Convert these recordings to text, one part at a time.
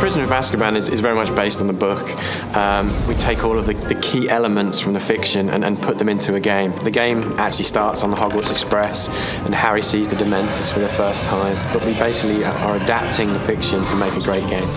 Prisoner of Azkaban is very much based on the book. We take all of the key elements from the fiction and put them into a game. The game actually starts on the Hogwarts Express, and Harry sees the Dementors for the first time. But we basically are adapting the fiction to make a great game.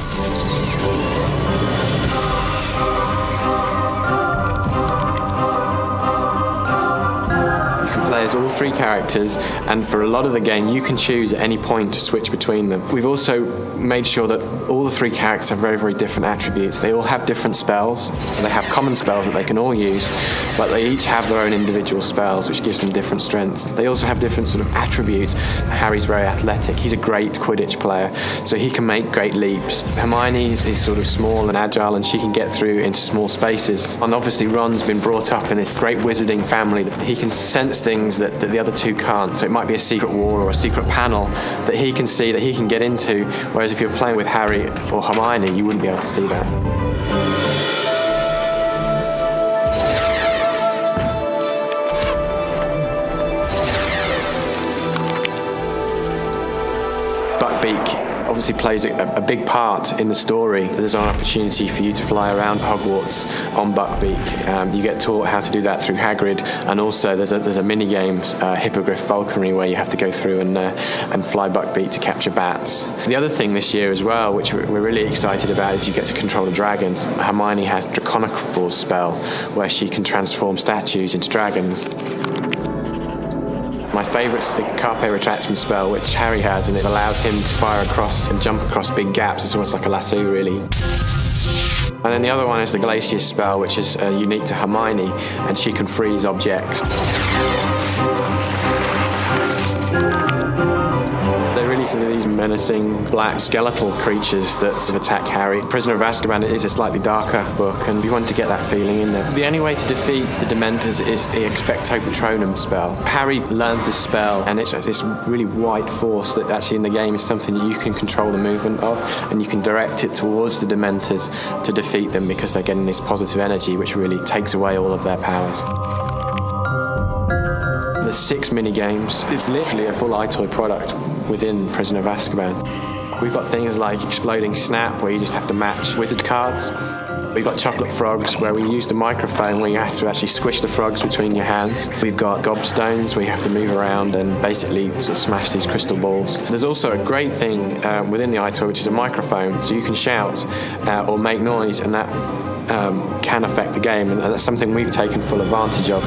As all three characters, and for a lot of the game you can choose at any point to switch between them. We've also made sure that all the three characters have very different attributes. They all have different spells. They have common spells that they can all use, but they each have their own individual spells, which gives them different strengths. They also have different sort of attributes. Harry's very athletic. He's a great Quidditch player, so he can make great leaps. Hermione is sort of small and agile, and she can get through into small spaces. And obviously Ron's been brought up in this great wizarding family that he can sense things that the other two can't. So it might be a secret wall or a secret panel that he can see, that he can get into, whereas if you're playing with Harry or Hermione, you wouldn't be able to see that. Buckbeak obviously plays a big part in the story. There's an opportunity for you to fly around Hogwarts on Buckbeak. You get taught how to do that through Hagrid, and also there's a mini game, Hippogriff Falconry, where you have to go through and fly Buckbeak to capture bats. The other thing this year as well, which we're really excited about, is you get to control the dragons. Hermione has Draconic spell, where she can transform statues into dragons. My favourite's the Carpe Retractum spell, which Harry has, and it allows him to fire across and jump across big gaps. It's almost like a lasso, really. And then the other one is the Glacier spell, which is unique to Hermione, and she can freeze objects. They're really sort of these menacing black skeletal creatures that attack Harry. Prisoner of Azkaban is a slightly darker book, and we want to get that feeling in there. The only way to defeat the Dementors is the Expecto Patronum spell. Harry learns this spell, and it's this really white force that actually in the game is something that you can control the movement of, and you can direct it towards the Dementors to defeat them, because they're getting this positive energy which really takes away all of their powers. There's 6 mini games. It's literally a full iToy product within Prisoner of Azkaban. We've got things like Exploding Snap, where you just have to match wizard cards. We've got Chocolate Frogs, where we use the microphone, where you have to actually squish the frogs between your hands. We've got Gobstones, where you have to move around and basically sort of smash these crystal balls. There's also a great thing within the iToy, which is a microphone, so you can shout or make noise, and that can affect the game, and that's something we've taken full advantage of.